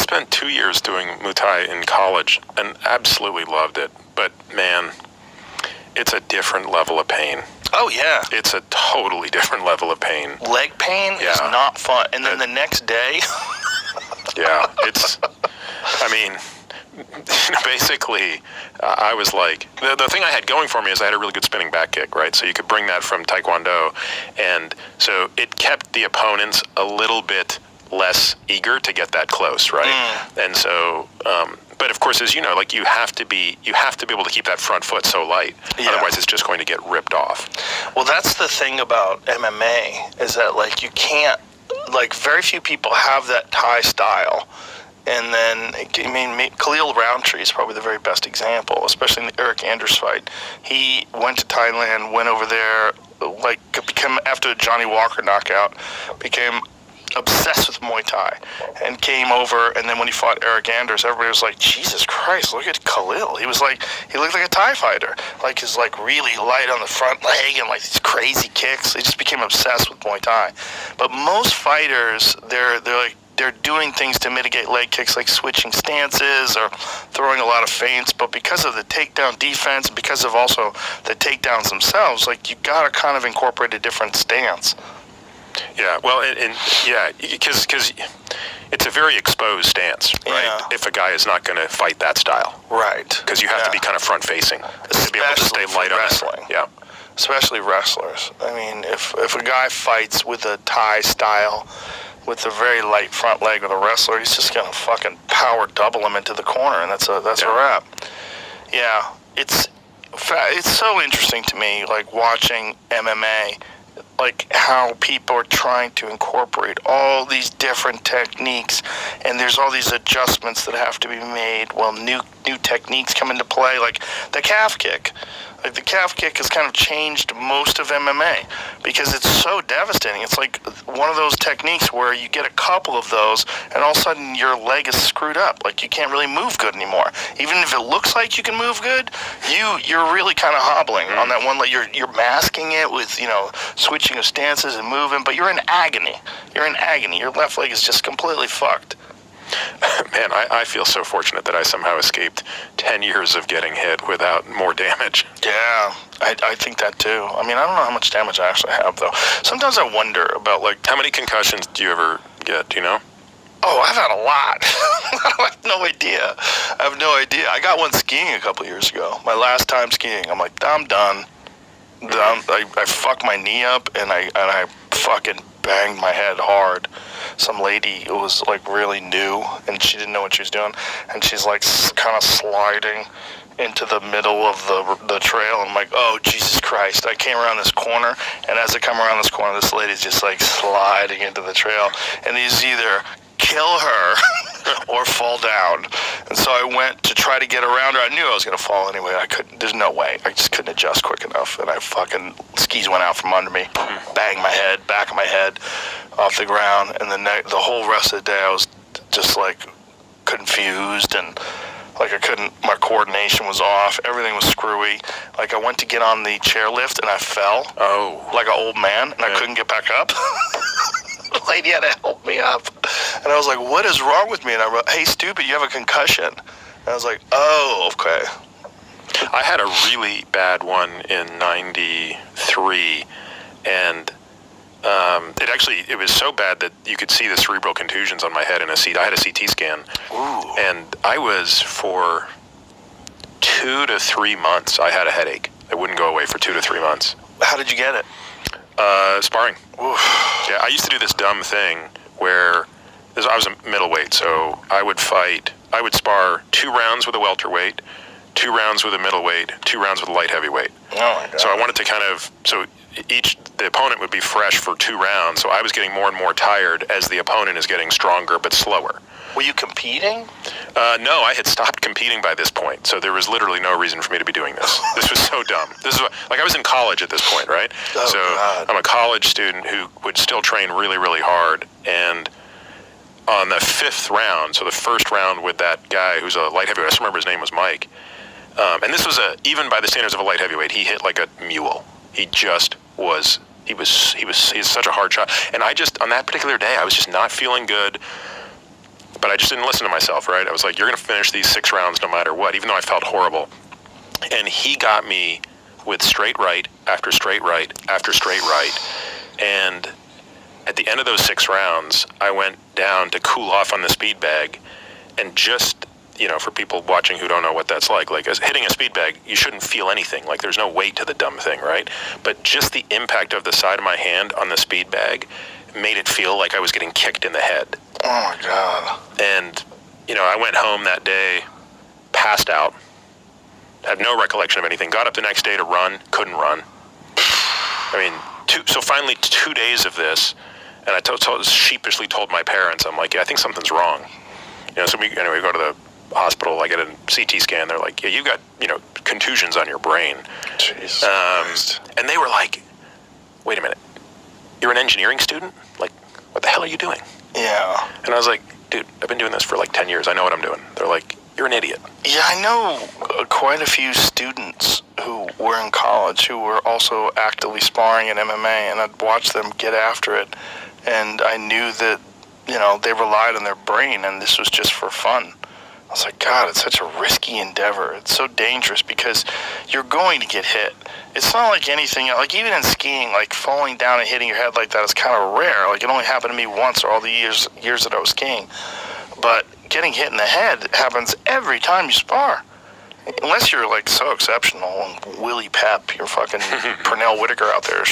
spent 2 years doing Muay Thai in college and absolutely loved it. But man, it's a different level of pain. Oh, yeah. It's a totally different level of pain. Leg pain is not fun. And then the next day... Yeah, it's... I mean, basically, I was like... The thing I had going for me is I had a really good spinning back kick, right? So you could bring that from Taekwondo. And so it kept the opponents a little bit less eager to get that close, right? And so... but of course, as you know, like you have to be able to keep that front foot so light. Yeah. Otherwise, it's just going to get ripped off. Well, that's the thing about MMA is that like you can't, like very few people have that Thai style. And then, I mean, Khalil Roundtree is probably the very best example, especially in the Eric Anders fight. He went to Thailand, went over there, like became after the Johnny Walker knockout, became obsessed with Muay Thai and came over, and then when he fought Eric Anders, everybody was like, Jesus Christ, look at Khalil. He looked like a Thai fighter, like his like really light on the front leg and like these crazy kicks. He just became obsessed with Muay Thai. But most fighters, they're doing things to mitigate leg kicks, like switching stances or throwing a lot of feints. But because of the takedown defense, because of also the takedowns themselves, like you gotta kind of incorporate a different stance. Yeah, well, because it's a very exposed stance, right? Yeah. If a guy is not going to fight that style, right? Because you have to be kind of front-facing to be able to stay light on wrestling. Yeah, especially wrestlers. I mean, if a guy fights with a Thai style, with a very light front leg with a wrestler, he's just going to fucking power double him into the corner, and that's a wrap. Yeah, it's so interesting to me, like watching MMA. Like how people are trying to incorporate all these different techniques, and there's all these adjustments that have to be made while new techniques come into play, like the calf kick. Like the calf kick has kind of changed most of MMA because it's so devastating. It's like one of those techniques where you get a couple of those and all of a sudden your leg is screwed up. Like you can't really move good anymore. Even if it looks like you can move good, you're really kind of hobbling on that one leg. You're masking it with, switching of stances and moving, but you're in agony. You're in agony. Your left leg is just completely fucked. Man, I feel so fortunate that I somehow escaped 10 years of getting hit without more damage. Yeah, I think that too. I mean, I don't know how much damage I actually have, though. Sometimes I wonder about, like, how many concussions do you ever get, do you know? Oh, I've had a lot. I have no idea. I got one skiing a couple years ago. My last time skiing. I'm like, I'm done. I fucked my knee up, and I fucking banged my head hard. Some lady who was like really new, and she didn't know what she was doing, and she's like kind of sliding into the middle of the trail. I'm like, oh Jesus Christ. I came around this corner, and as I come around this corner, this lady's just like sliding into the trail, and he's either kill her or fall down. And so I went to try to get around her. I knew I was going to fall anyway. I couldn't. There's no way. I just couldn't adjust quick enough. And skis went out from under me. Banged my head, back of my head off the ground. And the whole rest of the day I was just like confused and like my coordination was off. Everything was screwy. Like I went to get on the chairlift and I fell. Oh. Like an old man, and I couldn't get back up. The lady had to help me up. And I was like, what is wrong with me? And I wrote, hey, stupid, you have a concussion. And I was like, oh, okay. I had a really bad one in 93, and it was so bad that you could see the cerebral contusions on my head in a CT. I had a CT scan. Ooh. And I was, for 2 to 3 months, I had a headache. It wouldn't go away for 2 to 3 months. How did you get it? Sparring. Oof. Yeah, I used to do this dumb thing where I was a middleweight, so I would spar 2 rounds with a welterweight, 2 rounds with a middleweight, 2 rounds with a light heavyweight. Oh my God. So I wanted to the opponent would be fresh for 2 rounds, so I was getting more and more tired as the opponent is getting stronger but slower. Were you competing? No, I had stopped competing by this point, so there was literally no reason for me to be doing this. This was so dumb. I was in college at this point, right? Oh, so God. I'm a college student who would still train really, really hard, and on the 5th round, so the first round with that guy who's a light heavyweight, I just remember his name was Mike, and this was even by the standards of a light heavyweight, he hit like a mule. He just was, he's such a hard shot, and on that particular day, I was just not feeling good. But I just didn't listen to myself, right? I was like, you're going to finish these 6 rounds no matter what, even though I felt horrible. And he got me with straight right after straight right after straight right. And at the end of those 6 rounds, I went down to cool off on the speed bag. And just, for people watching who don't know what that's like as hitting a speed bag, you shouldn't feel anything. Like, there's no weight to the dumb thing, right? But just the impact of the side of my hand on the speed bag made it feel like I was getting kicked in the head. Oh, my God. And, I went home that day, passed out, had no recollection of anything, got up the next day to run, couldn't run. So finally 2 days of this, and I sheepishly told my parents, I'm like, yeah, I think something's wrong. So we go to the hospital, I get a CT scan, they're like, yeah, you got, contusions on your brain. Jesus Christ. And they were like, wait a minute, you're an engineering student? Like, what the hell are you doing? Yeah. And I was like, dude, I've been doing this for like 10 years. I know what I'm doing. They're like, you're an idiot. Yeah, I know quite a few students who were in college who were also actively sparring in MMA, and I'd watch them get after it, and I knew that, they relied on their brain, and this was just for fun. I was like, God, it's such a risky endeavor. It's so dangerous because you're going to get hit. It's not like anything, like even in skiing, like falling down and hitting your head like that is kind of rare. Like, it only happened to me once or all the years that I was skiing. But getting hit in the head happens every time you spar. Unless you're like so exceptional and Willie Pep, you're fucking Pernell Whitaker out there